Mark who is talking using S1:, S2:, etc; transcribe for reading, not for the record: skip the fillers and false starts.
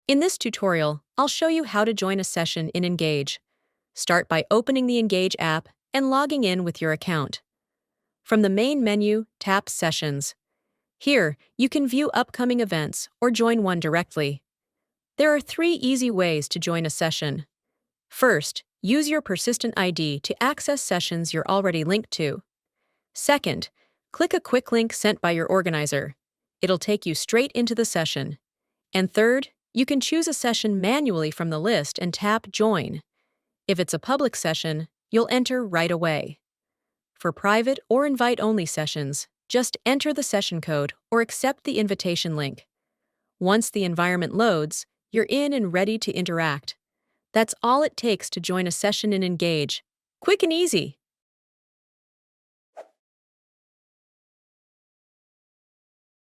S1: In this tutorial, I'll show you how to join a session in Engage. Start by opening the Engage app and logging in with your account. From the main menu, tap Sessions. Here, you can view upcoming events or join one directly. There are 3 easy ways to join a session. First, use your persistent ID to access sessions you're already linked to. Second, click a quick link sent by your organizer. It'll take you straight into the session. And third, you can choose a session manually from the list and tap Join. If it's a public session, you'll enter right away. For private or invite-only sessions, just enter the session code or accept the invitation link. Once the environment loads, you're in and ready to interact. That's all it takes to join a session in Engage. Quick and easy.